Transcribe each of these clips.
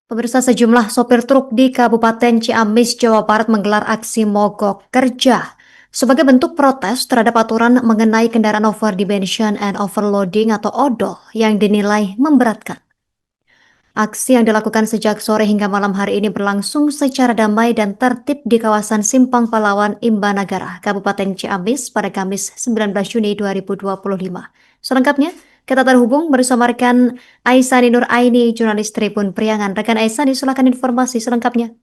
Pemirsa, sejumlah sopir truk di Kabupaten Ciamis, Jawa Barat menggelar aksi mogok kerja sebagai bentuk protes terhadap aturan mengenai kendaraan overdimension and overloading atau ODO yang dinilai memberatkan. Aksi yang dilakukan sejak sore hingga malam hari ini berlangsung secara damai dan tertib di kawasan Simpang Pahlawan Imbanagara, Kabupaten Ciamis pada Kamis 19 Juni 2025. Selengkapnya, kita terhubung bersama rekan Aisani Nur Aini, jurnalis Tribun Priangan. Rekan Aisani, silakan informasi selengkapnya.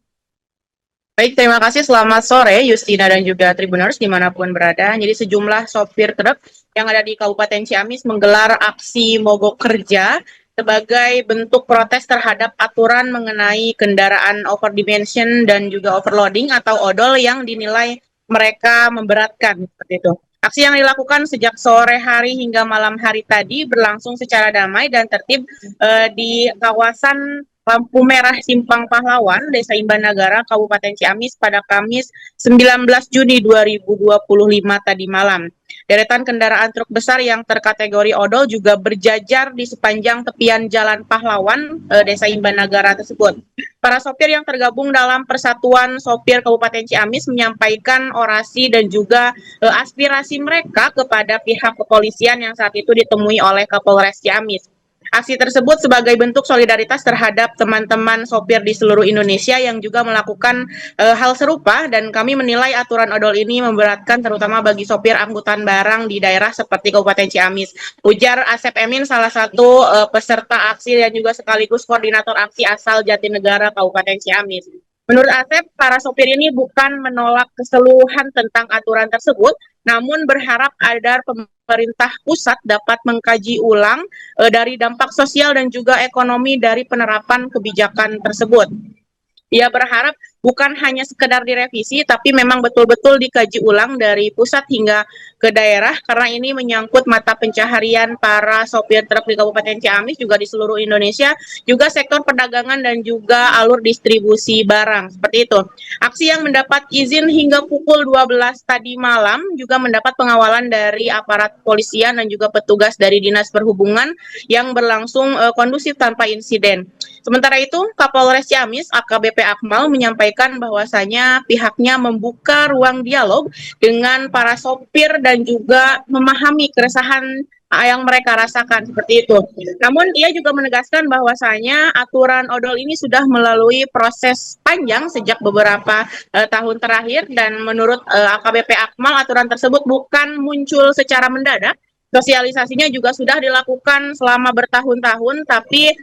Baik, terima kasih. Selamat sore, Justina dan juga Tribuners dimanapun berada. Jadi sejumlah sopir truk yang ada di Kabupaten Ciamis menggelar aksi mogok kerja sebagai bentuk protes terhadap aturan mengenai kendaraan overdimension dan juga overloading atau odol yang dinilai mereka memberatkan, seperti itu. Aksi yang dilakukan sejak sore hari hingga malam hari tadi berlangsung secara damai dan tertib di kawasan Lampu Merah Simpang Pahlawan, Desa Imbanagara, Kabupaten Ciamis pada Kamis 19 Juni 2025 tadi malam. Deretan kendaraan truk besar yang terkategori odol juga berjajar di sepanjang tepian Jalan Pahlawan, Desa Imbanagara tersebut. Para sopir yang tergabung dalam Persatuan Sopir Kabupaten Ciamis menyampaikan orasi dan juga aspirasi mereka kepada pihak kepolisian yang saat itu ditemui oleh Kapolres Ciamis. Aksi tersebut sebagai bentuk solidaritas terhadap teman-teman sopir di seluruh Indonesia yang juga melakukan hal serupa, dan kami menilai aturan odol ini memberatkan terutama bagi sopir angkutan barang di daerah seperti Kabupaten Ciamis. Ujar Asep Emin, salah satu peserta aksi dan juga sekaligus koordinator aksi asal Jatinegara Kabupaten Ciamis. Menurut Asep, para sopir ini bukan menolak keseluruhan tentang aturan tersebut, namun berharap agar pemerintah pusat dapat mengkaji ulang dari dampak sosial dan juga ekonomi dari penerapan kebijakan tersebut. Ia berharap bukan hanya sekedar direvisi, tapi memang betul-betul dikaji ulang dari pusat hingga ke daerah, karena ini menyangkut mata pencaharian para sopir truk di Kabupaten Ciamis, juga di seluruh Indonesia, juga sektor perdagangan dan juga alur distribusi barang, seperti itu. Aksi yang mendapat izin hingga pukul 12 tadi malam juga mendapat pengawalan dari aparat polisian dan juga petugas dari Dinas Perhubungan yang berlangsung kondusif tanpa insiden. Sementara itu, Kapolres Ciamis AKBP Akmal menyampaikan bahwasanya pihaknya membuka ruang dialog dengan para sopir dan juga memahami keresahan yang mereka rasakan, seperti itu. Namun ia juga menegaskan bahwasanya aturan odol ini sudah melalui proses panjang sejak beberapa tahun terakhir, dan menurut AKBP Akmal aturan tersebut bukan muncul secara mendadak. Sosialisasinya juga sudah dilakukan selama bertahun-tahun, tapi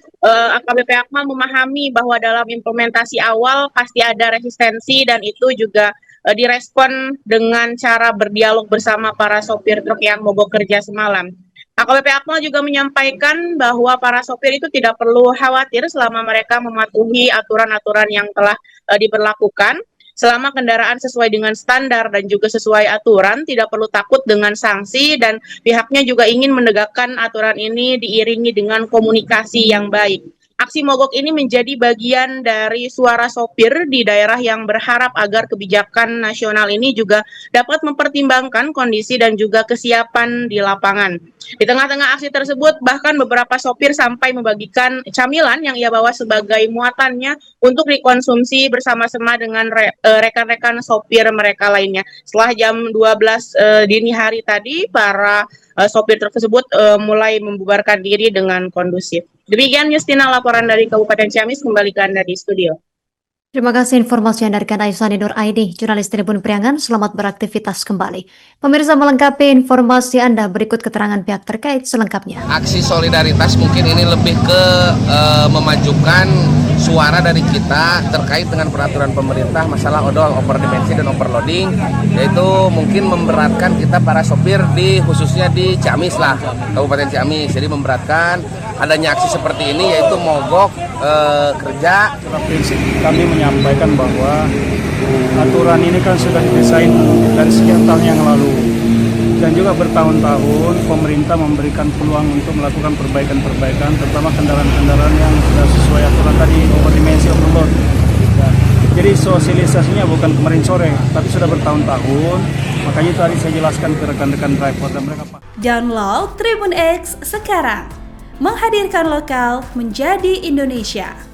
AKBP Akmal memahami bahwa dalam implementasi awal pasti ada resistensi, dan itu juga direspon dengan cara berdialog bersama para sopir truk yang mogok kerja semalam. AKBP Akmal juga menyampaikan bahwa para sopir itu tidak perlu khawatir selama mereka mematuhi aturan-aturan yang telah diberlakukan. Selama kendaraan sesuai dengan standar dan juga sesuai aturan, tidak perlu takut dengan sanksi, dan pihaknya juga ingin menegakkan aturan ini diiringi dengan komunikasi yang baik. Aksi mogok ini menjadi bagian dari suara sopir di daerah yang berharap agar kebijakan nasional ini juga dapat mempertimbangkan kondisi dan juga kesiapan di lapangan. Di tengah-tengah aksi tersebut, bahkan beberapa sopir sampai membagikan camilan yang ia bawa sebagai muatannya untuk dikonsumsi bersama-sama dengan rekan-rekan sopir mereka lainnya. Setelah jam 12 dini hari tadi, para sopir tersebut mulai membubarkan diri dengan kondusif. Demikian Justina, laporan dari Kabupaten Ciamis, kembali ke Anda di studio. Terima kasih informasi yang dari Aisani Nur Aini, jurnalis Tribun Priangan. Selamat beraktivitas kembali. Pemirsa, melengkapi informasi Anda, berikut keterangan pihak terkait selengkapnya. Aksi solidaritas mungkin ini lebih ke memajukan suara dari kita terkait dengan peraturan pemerintah masalah odol, overdimensi dan overloading, yaitu mungkin memberatkan kita para sopir khususnya di Ciamis lah, Kabupaten Ciamis. Jadi memberatkan adanya aksi seperti ini, yaitu mogok kerja. Prinsip kami menyampaikan bahwa aturan ini kan sudah didesain dari sekian tahun yang lalu, dan juga bertahun-tahun pemerintah memberikan peluang untuk melakukan perbaikan-perbaikan, terutama kendaraan-kendaraan yang sudah sesuai aturan tadi, overdimensi, overload. Jadi sosialisasinya bukan kemarin sore, tapi sudah bertahun-tahun. Makanya tadi saya jelaskan ke rekan-rekan driver dan mereka. Download Tribun X sekarang, menghadirkan lokal menjadi Indonesia.